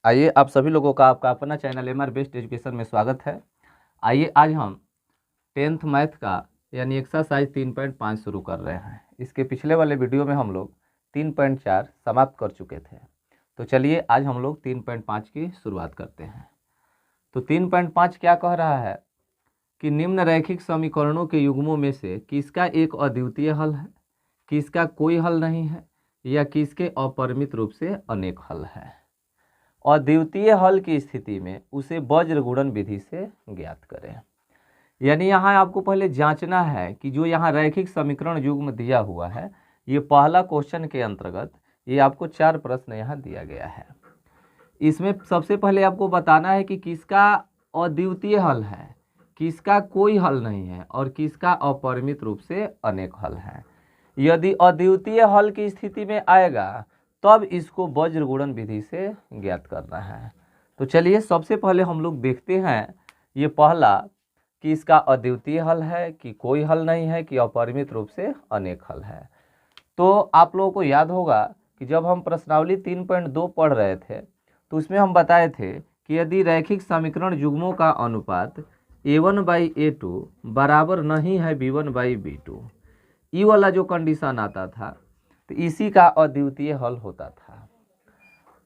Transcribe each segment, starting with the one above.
आइए आप सभी लोगों का आपका अपना चैनल MR बेस्ट एजुकेशन में स्वागत है। आइए आज हम 10th मैथ का यानी एक्सरसाइज 3.5 शुरू कर रहे हैं। इसके पिछले वाले वीडियो में हम लोग 3.4 समाप्त कर चुके थे। तो चलिए आज हम लोग 3.5 की शुरुआत करते हैं। तो 3.5 क्या कह रहा है कि निम्न रैखिक समीकरणों के युग्मों में से किसका एक अद्वितीय हल है, किसका कोई हल नहीं है, या किसके अपरिमित रूप से अनेक हल है। अद्वितीय हल की स्थिति में उसे वज्र गुणन विधि से ज्ञात करें। यानी यहाँ आपको पहले जांचना है कि जो यहाँ रैखिक समीकरण युग्म दिया हुआ है, ये पहला क्वेश्चन के अंतर्गत ये आपको 4 प्रश्न यहाँ दिया गया है। इसमें सबसे पहले आपको बताना है कि किसका अद्वितीय हल है, किसका कोई हल नहीं है और किसका अपरिमित रूप से अनेक हल है। यदि अद्वितीय हल की स्थिति में आएगा तब इसको वज्र गुणन विधि से ज्ञात करना है। तो चलिए सबसे पहले हम लोग देखते हैं ये पहला कि इसका अद्वितीय हल है कि कोई हल नहीं है कि अपरिमित रूप से अनेक हल है। तो आप लोगों को याद होगा कि जब हम प्रश्नावली 3.2 पढ़ रहे थे तो उसमें हम बताए थे कि यदि रैखिक समीकरण युग्मों का अनुपात a1/a2 बराबर नहीं है b1/b2, ये वाला जो कंडीशन आता था तो इसी का अद्वितीय हल होता था।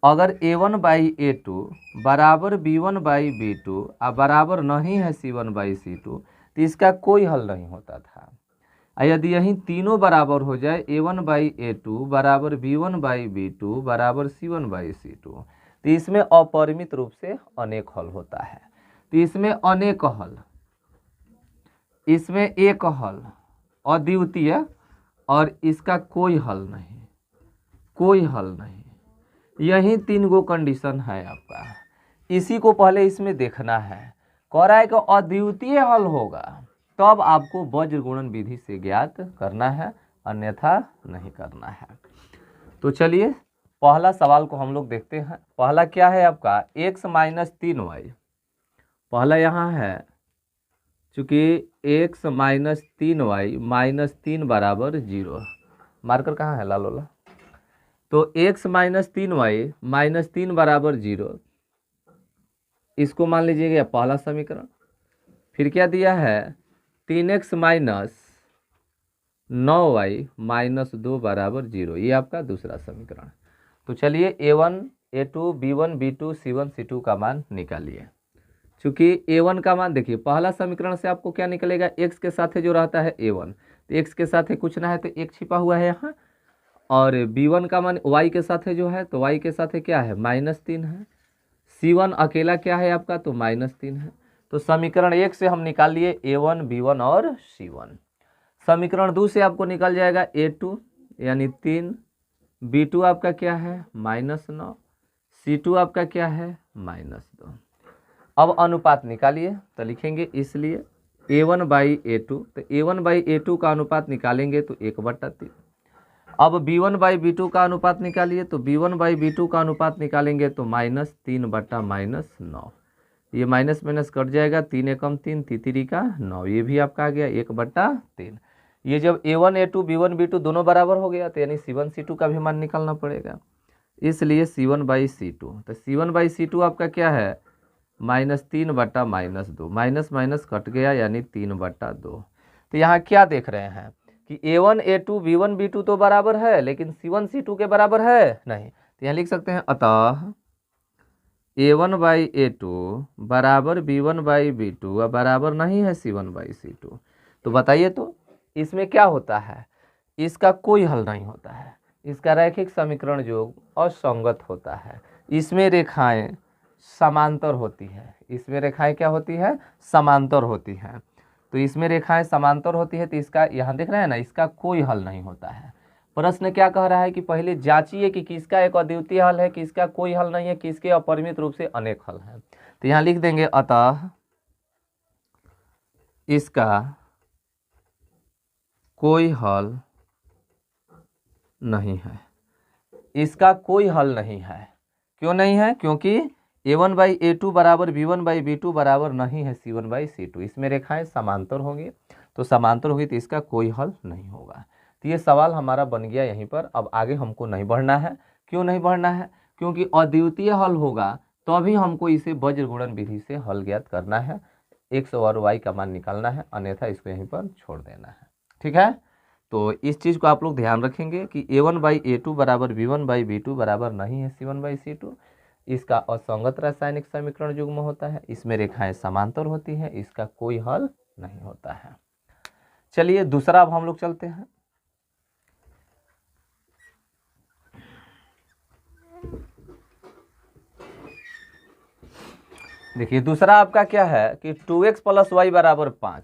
अगर a1/a2 बराबर b1/b2 और बराबर नहीं है c1/c2 तो इसका कोई हल नहीं होता था। यदि यही तीनों बराबर हो जाए a1/a2 बराबर b1/b2 बराबर c1/c2 तो इसमें अपरिमित रूप से अनेक हल होता है। तो इसमें अनेक हल, इसमें एक हल अद्वितीय और इसका कोई हल नहीं, कोई हल नहीं, यही 3 गो कंडीशन है आपका। इसी को पहले इसमें देखना है। कह रहा है कि अद्वितीय हल होगा तब आपको वज्र गुणन विधि से ज्ञात करना है, अन्यथा नहीं करना है। तो चलिए पहला सवाल को हम लोग देखते हैं। पहला क्या है आपका x - 3y। पहला यहाँ है चूँकि x - 3y -3 बराबर 0। मार्कर कहाँ है लाल वाला? तो x - 3y -3 बराबर 0, इसको मान लीजिएगा पहला समीकरण। फिर क्या दिया है 3x - 9y -2 बराबर 0, ये आपका दूसरा समीकरण। तो चलिए a1 a2 b1 b2 c1 c2 का मान निकालिए। चूँकि a1 का मान देखिए पहला समीकरण से आपको क्या निकलेगा, x के साथ जो रहता है a1, तो x के साथ कुछ ना है तो एक छिपा हुआ है यहाँ, और b1 का मान y के साथ जो है तो y के साथ क्या है -3 है, c1 अकेला क्या है आपका तो -3 है। तो समीकरण 1 से हम निकाल लिए a1 b1 और c1। समीकरण 2 से आपको निकल जाएगा a2 यानी 3, b2 आपका क्या है -9, c2 आपका क्या है -2। अब अनुपात निकालिए तो लिखेंगे इसलिए a1/a2, तो a1/a2 का अनुपात निकालेंगे तो 1/3। अब b1/b2 का अनुपात निकालिए तो b1/b2 का अनुपात निकालेंगे तो -3/-9। ये माइनस माइनस कट जाएगा, 3 एकम 3 तीसरी का 9, ये भी आपका आ गया 1/3। ये जब a1 a2 b1 b2 दोनों बराबर हो गया तो यानी c1 c2 का भी मान निकालना पड़ेगा, इसलिए c1/c2। तो c1/c2 आपका क्या है -3/-2, माइनस माइनस कट गया यानी 3/2। तो यहाँ क्या देख रहे हैं कि a1 a2 b1 b2 तो बराबर है लेकिन c1 c2 के बराबर है नहीं। तो यहाँ लिख सकते हैं अतः a1/a2 बराबर b1/b2 और बराबर नहीं है c1/c2। तो बताइए तो इसमें क्या होता है, इसका कोई हल नहीं होता है, इसका रैखिक समीकरण योग असंगत होता है। इसमें रेखाएं समांतर होती है, इसमें रेखाएं क्या होती है समांतर होती हैं। तो इसमें रेखाएं समांतर होती है तो इसका यहाँ देख रहे हैं ना, इसका कोई हल नहीं होता है। प्रश्न क्या कह रहा है कि पहले जांचिए कि किसका एक अद्वितीय हल है, किसका कोई हल नहीं है, किसके अपरिमित रूप से अनेक हल है। तो यहाँ लिख देंगे अतः इसका कोई हल नहीं है, इसका कोई हल नहीं है। क्यों नहीं है? क्योंकि a1/a2 बराबर b1/b2 बराबर नहीं है c1/c2। इसमें रेखाएं समांतर होंगी, तो समांतर होगी तो इसका कोई हल नहीं होगा। तो ये सवाल हमारा बन गया यहीं पर। अब आगे हमको नहीं बढ़ना है। क्यों नहीं बढ़ना है? क्योंकि अद्वितीय हल होगा तो अभी हमको इसे वज्र गुणन विधि से हल ज्ञात करना है, x और y का मान निकालना है, अन्यथा इसको यहीं पर छोड़ देना है। ठीक है, तो इस चीज़ को आप लोग ध्यान रखेंगे कि a1/a2 बराबर b1/b2 बराबर नहीं है c1/c2। इसका असंगत रासायनिक समीकरण युग्म होता है, इसमें रेखाएं समांतर होती हैं, इसका कोई हल नहीं होता है। चलिए दूसरा अब हम लोग चलते हैं। देखिए दूसरा आपका क्या है कि 2x + y बराबर 5,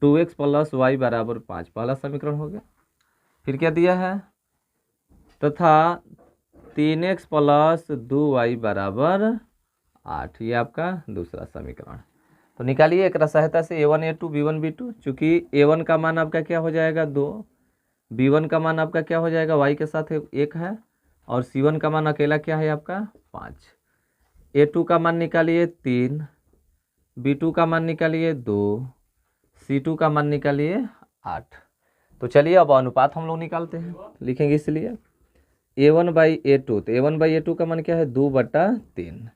2x + y बराबर 5 पहला समीकरण हो गया। फिर क्या दिया है, तथा 3x + 2y बराबर 8, ये आपका दूसरा समीकरण। तो निकालिए एक सहायता से a1 a2 b1 b2। चूंकि a1 का मान आपका क्या हो जाएगा 2, b1 का मान आपका क्या हो जाएगा y के साथ 1 है, और c1 का मान अकेला क्या है आपका 5। a2 का मान निकालिए 3, b2 का मान निकालिए 2, c2 का मान निकालिए 8। तो चलिए अब अनुपात हम लोग निकालते हैं, लिखेंगे इसलिए a1/a2, तो a1/a2 का मान क्या है 2/3,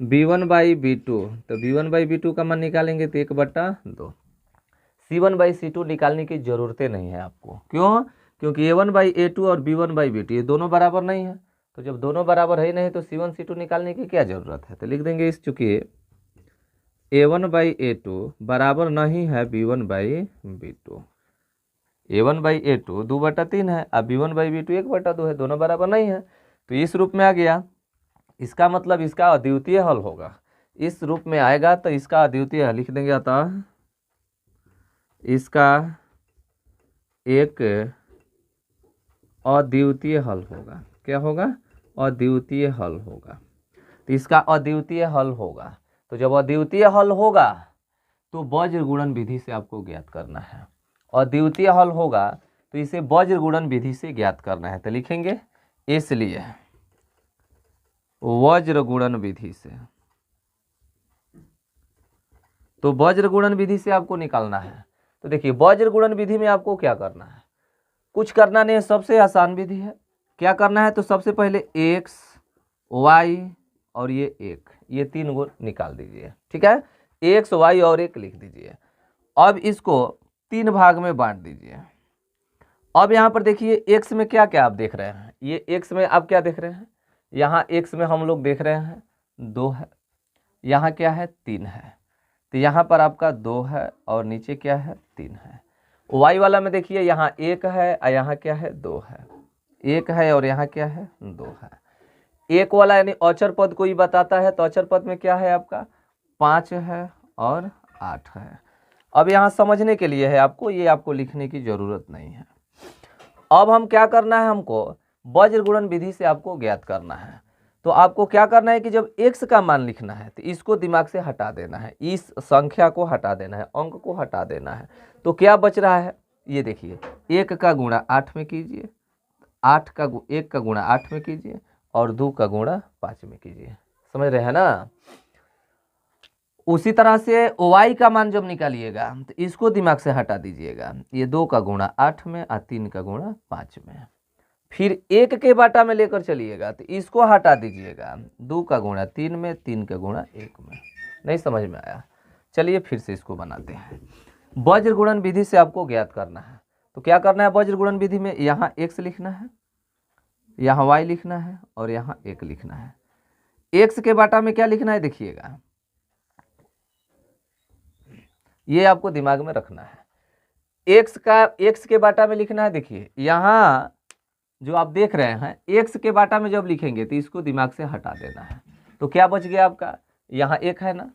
b1/b2, तो b1/b2 का मान निकालेंगे तो 1/2। c1/c2 निकालने की ज़रूरतें नहीं है आपको, क्यों? क्योंकि a1/a2 और b1/b2 ये दोनों बराबर नहीं है, तो जब दोनों बराबर है नहीं तो c1 c2 निकालने की क्या ज़रूरत है। तो लिख देंगे इस, चूँकि a1/a2 बराबर नहीं है b1/b2, a1/a2 2/3 है, अब b1/b2 1/2 है, दोनों बराबर नहीं है, तो इस रूप में आ गया। इसका मतलब इसका अद्वितीय हल होगा, इस रूप में आएगा तो इसका अद्वितीय हल लिख देंगे, अतः इसका एक अद्वितीय हल होगा। क्या होगा? अद्वितीय हल होगा। तो इसका अद्वितीय हल होगा, तो जब अद्वितीय हल होगा तो वज्र गुणन विधि से आपको ज्ञात करना है। अद्वितीय हल होगा तो इसे वज्र गुणन विधि से ज्ञात करना है, तो लिखेंगे इसलिए वज्र गुणन विधि से। तो वज्र गुणन विधि से आपको निकालना है। तो देखिए वज्र गुणन विधि में आपको क्या करना है, कुछ करना नहीं है, सबसे आसान विधि है। क्या करना है, तो सबसे पहले x y और ये 1, ये 3 को निकाल दीजिए। ठीक है, x y और 1 लिख दीजिए। अब इसको 3 भाग में बांट दीजिए। अब यहाँ पर देखिए x में क्या क्या आप देख रहे हैं, ये x में आप क्या देख रहे हैं, यहाँ x में हम लोग देख रहे हैं 2 है, यहाँ क्या है 3 है, तो यहाँ पर आपका 2 है और नीचे क्या है 3 है। y वाला में देखिए यहाँ 1 है और यहाँ क्या है 2 है, 1 है और यहाँ क्या है 2 है। 1 वाला यानी अचर पद को ही बताता है, तो अचर पद में क्या है आपका 5 है और 8 है। अब यहाँ समझने के लिए है आपको, ये आपको लिखने की जरूरत नहीं है। अब हम क्या करना है, हमको वज्र गुणन विधि से आपको ज्ञात करना है। तो आपको क्या करना है कि जब x का मान लिखना है तो इसको दिमाग से हटा देना है, इस संख्या को हटा देना है, अंक को हटा देना है। तो क्या बच रहा है, ये देखिए 1 का गुणा 8 में कीजिए, 1 का गुणा 8 में कीजिए और 2 का गुणा 5 में कीजिए। समझ रहे हैं ना? उसी तरह से y का मान जब निकालिएगा तो इसको दिमाग से हटा दीजिएगा, ये 2 का गुणा 8 में और 3 का गुणा 5 में। फिर 1 के बाटा में लेकर चलिएगा तो इसको हटा दीजिएगा, 2 का गुणा 3 में, 3 का गुणा 1 में। नहीं समझ में आया? चलिए फिर से इसको बनाते हैं। वज्र गुणन विधि से आपको ज्ञात करना है। तो क्या करना है वज्र गुणन विधि में, यहाँ x लिखना है, यहाँ y लिखना है और यहाँ 1 लिखना है। x के बाटा में क्या लिखना है देखिएगा, ये आपको दिमाग में रखना है। x के बाटा में लिखना है, देखिए यहाँ जो आप देख रहे हैं x के बाटा में जब लिखेंगे तो इसको दिमाग से हटा देना है। तो क्या बच गया आपका, यहाँ 1 है ना,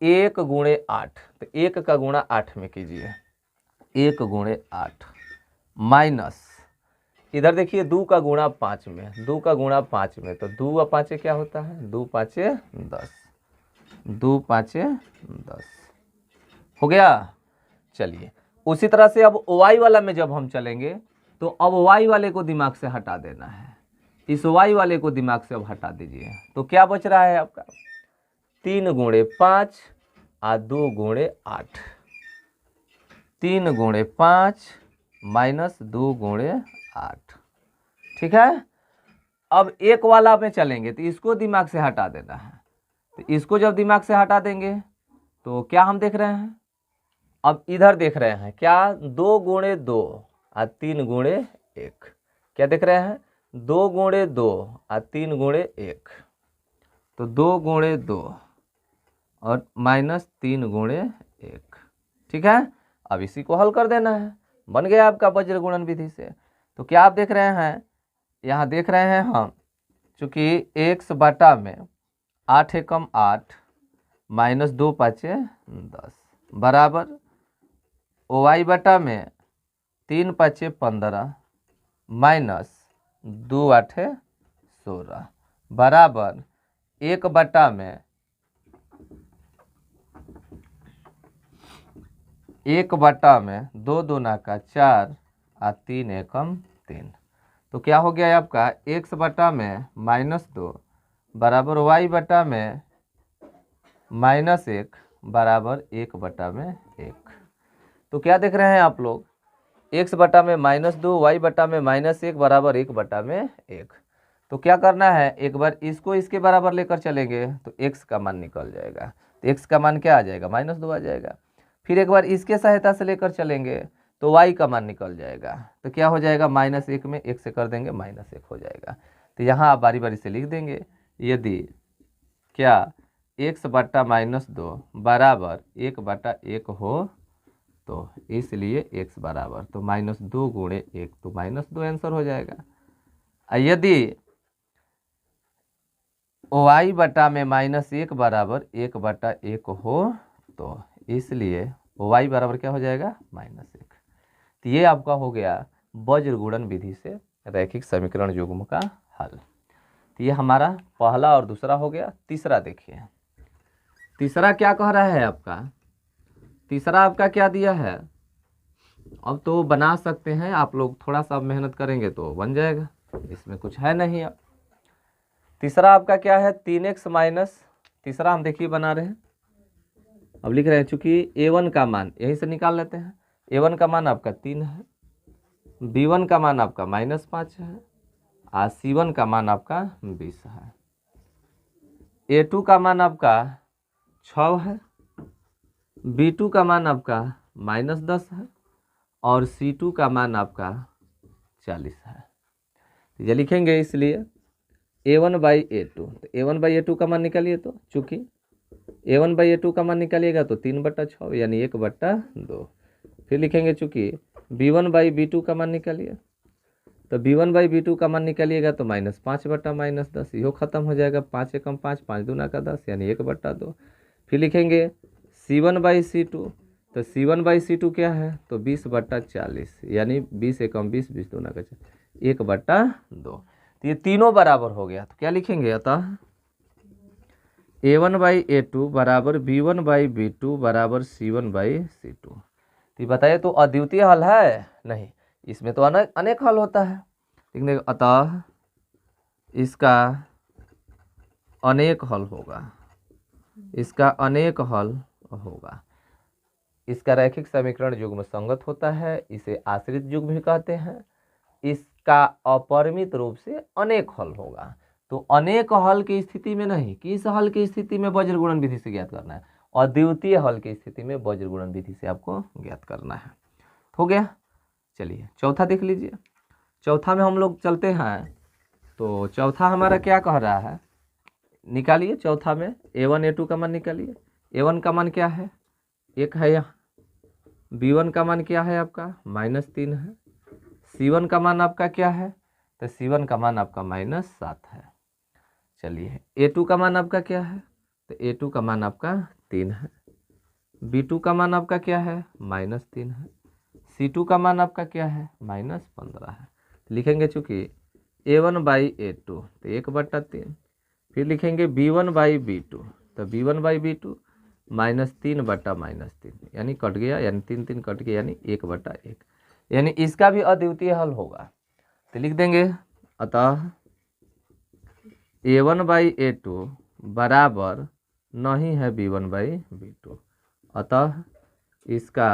1 गुणे 8, तो 1 का गुणा 8 में कीजिए, 1 गुणे 8 माइनस इधर देखिए 2 का गुणा 5 में, 2 का गुणा 5 में, तो 2 और 5 क्या होता है, 2 5 10, 2 5 10 हो गया। चलिए उसी तरह से अब y वाला में जब हम चलेंगे तो अब y वाले को दिमाग से हटा देना है, इस y वाले को दिमाग से अब हटा दीजिए। तो क्या बच रहा है आपका 3 गुणे 5 और 2 गुणे 8, 3 गुणे 5 माइनस 2 गुणे 8। ठीक है, अब एक वाला में चलेंगे तो इसको दिमाग से हटा देना है। तो इसको जब दिमाग से हटा देंगे तो क्या हम देख रहे हैं, अब इधर देख रहे हैं क्या, 2 गुणे 2 और 3 गुणे 1। क्या देख रहे हैं, 2 गुणे 2 और 3 गुणे 1। तो 2 गुणे 2 और माइनस 3 गुणे 1। ठीक है, अब इसी को हल कर देना है, बन गया आपका वज्र गुणन विधि से। तो क्या आप देख रहे हैं, यहाँ देख रहे हैं हम, चूँकि x बटा में 8 एकम 8 माइनस 2 पाँचे 10 बराबर y बटा में 3 पाँचे 15 माइनस 2 आठे 16 बराबर 1 बटा में 2 दूना का 4 और 3 एकम 3। तो क्या हो गया आपका, x बटा में -2 बराबर y बटा में -1 बराबर 1 बटा में 1। तो क्या देख रहे हैं आप लोग, x बटा में -2 y बटा में -1 बराबर 1 बटा में 1। तो क्या करना है, एक बार इसको इसके बराबर लेकर चलेंगे तो x का मान निकल जाएगा। तो x का मान क्या आ जाएगा, -2 आ जाएगा। फिर एक बार इसके सहायता से लेकर चलेंगे तो y का मान निकल जाएगा। तो क्या हो जाएगा, -1 में 1 से कर देंगे -1 हो जाएगा। तो यहाँ आप बारी बारी से लिख देंगे, यदि क्या x बटा -2 बराबर 1 बटा 1 हो तो इसलिए x बराबर, तो -2 गुणे 1 तो -2 आंसर हो जाएगा। यदि y बटा में -1 बराबर 1 बटा 1 हो तो इसलिए y बराबर क्या हो जाएगा, -1। तो ये आपका हो गया वज्र गुणन विधि से रैखिक समीकरण युग्म का हल। तो ये हमारा पहला और दूसरा हो गया। तीसरा देखिए, तीसरा क्या कह रहा है आपका, तीसरा आपका क्या दिया है, अब तो बना सकते हैं आप लोग, थोड़ा सा मेहनत करेंगे तो बन जाएगा, इसमें कुछ है नहीं। अब तीसरा आपका क्या है, 3x माइनस, तीसरा हम देखिए बना रहे हैं, अब लिख रहे हैं चूंकि a1 का मान यहीं से निकाल लेते हैं। a1 का मान आपका 3 है, b1 का मान आपका -5 है और c1 का मान आपका 20 है, a2 का मान आपका 6 है, b2 का मान आपका -10 है और c2 का मान आपका 40 है। ये लिखेंगे इसलिए a1/a2, तो a1/a2 का मान निकालिए, तो चूँकि a1/a2 का मान निकालिएगा तो 3/6 यानी 1/2। फिर लिखेंगे चूँकि b1/b2 का मान निकालिए, तो b1/b2 का मान निकालिएगा तो -5/-10, यो खत्म हो जाएगा, 5 एकम 5 5 दूना का 10 यानी 1/2। फिर लिखेंगे c1/c2, तो c1/c2 क्या है, तो 20/40 यानी 20 एकम 20 20 दूना का 1/2। तो ये तीनों बराबर हो गया। तो क्या लिखेंगे, अतः a1/a2 बराबर b1/b2 बराबर c1/c2। तो बताइए, तो अद्वितीय हल है नहीं, इसमें तो अनेक हल होता है। लिखने अतः इसका अनेक हल होगा, इसका अनेक हल होगा। इसका रैखिक समीकरण युग्म संगत होता है, इसे आश्रित युग्म भी कहते हैं। इसका अपरिमित रूप से अनेक हल होगा। तो अनेक हल की स्थिति में नहीं, किस हल की स्थिति में वज्र गुणन विधि से ज्ञात करना है, अद्वितीय हल की स्थिति में वज्र गुणन विधि से आपको ज्ञात करना है। हो गया, चलिए चौथा देख लीजिए। चौथा में हम लोग चलते हैं, तो चौथा हमारा क्या कह रहा है, निकालिए। चौथा में a1 a2 का मान निकालिए। a1 का मान क्या है, 1 है यहाँ, b1 का मान क्या है आपका -3 है, c1 का मान आपका क्या है, तो c1 का मान आपका -7 है। चलिए a2 का मान आपका क्या है, तो a2 का मान आपका 3 है, b2 का मान आपका क्या है -3 है, c2 का मान आपका क्या है -15 है। लिखेंगे चूँकि a1/a2 तो 1/3, फिर लिखेंगे b1/b2 तो b1/b2 -3/-3 यानी कट गया, यानी 3 3 कट गया, यानी 1/1, यानी इसका भी अद्वितीय हल होगा। तो लिख देंगे अतः a1/a2 बराबर नहीं है b1/b2, अतः इसका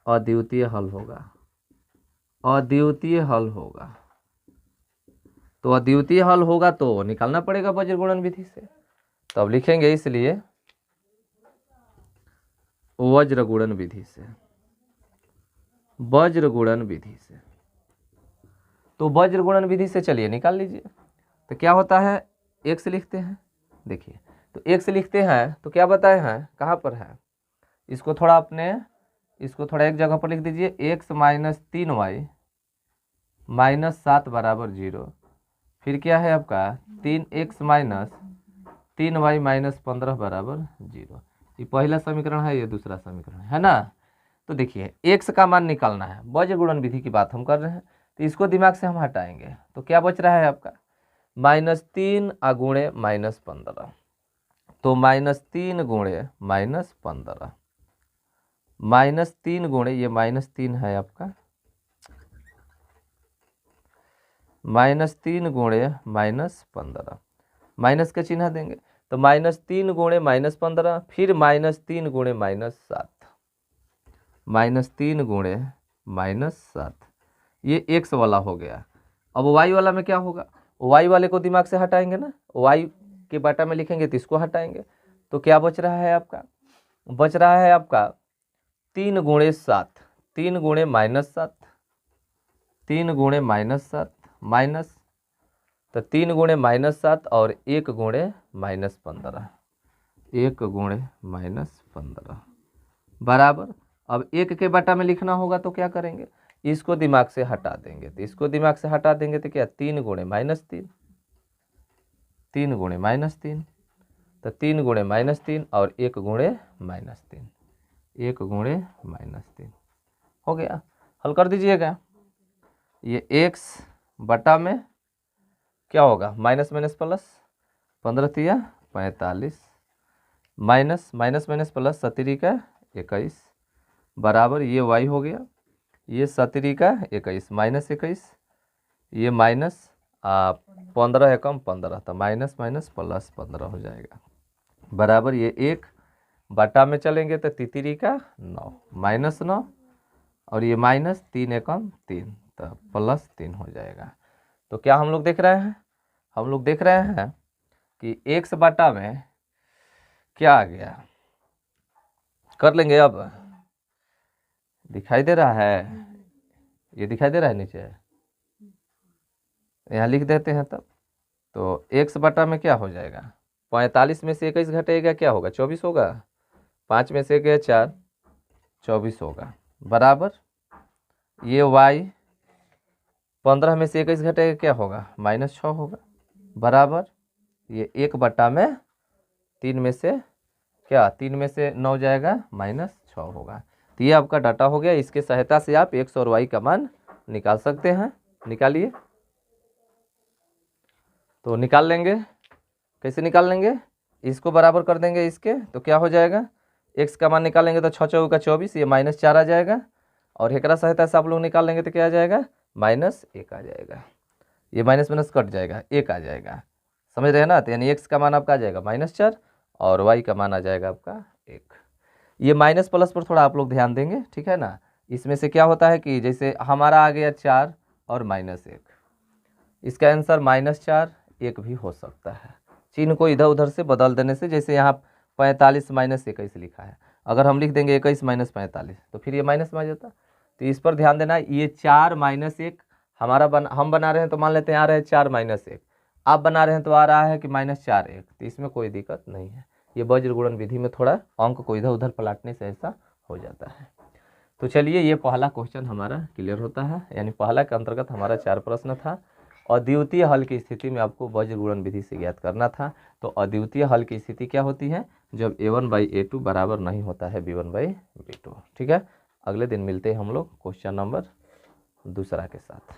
अद्वितीय हल होगा, अद्वितीय हल होगा। तो अद्वितीय हल होगा तो निकालना पड़ेगा वज्र गुणन विधि से। तो अब लिखेंगे इसलिए वज्र गुणन विधि से, वज्र गुणन विधि से। तो वज्र गुणन विधि से चलिए निकाल लीजिए। तो क्या होता है, x लिखते हैं, देखिए तो x लिखते हैं तो क्या बताए हैं, कहाँ पर है, इसको थोड़ा एक जगह पर लिख दीजिए, x माइनस 3y माइनस 7 बराबर 0। फिर क्या है आपका 3x माइनस 3y माइनस 15 बराबर 0। ये पहला समीकरण है, ये दूसरा समीकरण है ना। तो देखिए x का मान निकालना है, वज्र गुणन विधि की बात हम कर रहे हैं, तो इसको दिमाग से हम हटाएंगे तो क्या बच रहा है आपका -3 गुणे -15। तो -3 गुणे -15, -3 गुणे ये -3 है आपका, -3 गुणे -15, माइनस का चिन्ह देंगे तो -3 गुणे -15, फिर -3 गुणे -7, -3 गुणे -7, ये x वाला हो गया। अब y वाला में क्या होगा, y वाले को दिमाग से हटाएंगे ना, y के बाटा में लिखेंगे तो इसको हटाएंगे तो क्या बच रहा है आपका, बच रहा है आपका 3 गुणे 7, 3 गुणे -7, 3 गुणे -7 माइनस, तो 3 गुणे -7 और 1 गुणे -15, 1 गुणे -15 बराबर। अब 1 के बटा में लिखना होगा तो क्या करेंगे, इसको दिमाग से हटा देंगे, तो इसको दिमाग से हटा देंगे तो क्या 3 गुणे -3, 3 गुणे -3, तो 3 गुणे -3 और 1 गुणे -3, 1 गुणे -3 हो गया। हल कर दीजिएगा, ये x बटा में क्या होगा माइनस माइनस प्लस, 15 तिया 45, माइनस माइनस माइनस प्लस 17 का 21 बराबर, ये y हो गया, ये 17 का 21 माइनस 21, ये माइनस 15 एकम 15, तो माइनस माइनस प्लस 15 हो जाएगा बराबर, ये 1 बटा में चलेंगे तो 3 का 9 -9 और ये -3 एकम 3, तो +3 हो जाएगा। तो क्या हम लोग देख रहे हैं, हम लोग देख रहे हैं कि x बटा में क्या आ गया, कर लेंगे। अब दिखाई दे रहा है, ये दिखाई दे रहा है नीचे, यहाँ लिख देते हैं तब। तो x बटा में क्या हो जाएगा, 45 में से 21 घटेगा क्या होगा 24 होगा, 5 में से गया 4 24 होगा बराबर, ये y 15 में से 21 घटेगा क्या होगा -6 होगा बराबर, ये 1 बटा में 3 में से क्या 3 में से 9 जाएगा -6 होगा। तो ये आपका डाटा हो गया, इसके सहायता से आप x और y का मान निकाल सकते हैं। निकालिए, तो निकाल लेंगे, कैसे निकाल लेंगे, इसको बराबर कर देंगे इसके, तो क्या हो जाएगा x का मान निकालेंगे तो 6 चौका 24, ये -4 आ जाएगा, और एकरा सहायता से आप लोग निकाल लेंगे तो क्या आ जाएगा -1 आ जाएगा, ये माइनस माइनस कट जाएगा 1 आ जाएगा, समझ रहे हैं ना। तो यानी x का मान आपका आ जाएगा -4 और y का मान आ जाएगा आपका 1। ये माइनस प्लस पर थोड़ा आप लोग ध्यान देंगे, ठीक है ना। इसमें से क्या होता है कि जैसे हमारा आ गया 4 और -1, इसका आंसर -4 1 भी हो सकता है, चिन्ह को इधर उधर से बदल देने से। जैसे यहाँ 45 -21 लिखा है, अगर हम लिख देंगे 21 -45 तो फिर ये माइनस में आ जाता। तो इस पर ध्यान देना, ये 4 -1 हमारा हम बना रहे हैं तो मान लेते हैं आ रहा है 4 -1, आप बना रहे हैं तो आ रहा है कि -4 1, तो इसमें कोई दिक्कत नहीं है। ये वज्र गुणन विधि में थोड़ा अंक को इधर उधर पलटने से ऐसा हो जाता है। तो चलिए, ये पहला क्वेश्चन हमारा क्लियर होता है, यानी पहला के अंतर्गत हमारा 4 प्रश्न था। अद्वितीय हल की स्थिति में आपको वज्र गुणन विधि से ज्ञात करना था। तो अद्वितीय हल की स्थिति क्या होती है, जब a1/a2 बराबर नहीं होता है b1/b2। ठीक है, अगले दिन मिलते हैं हम लोग क्वेश्चन नंबर 2 के साथ।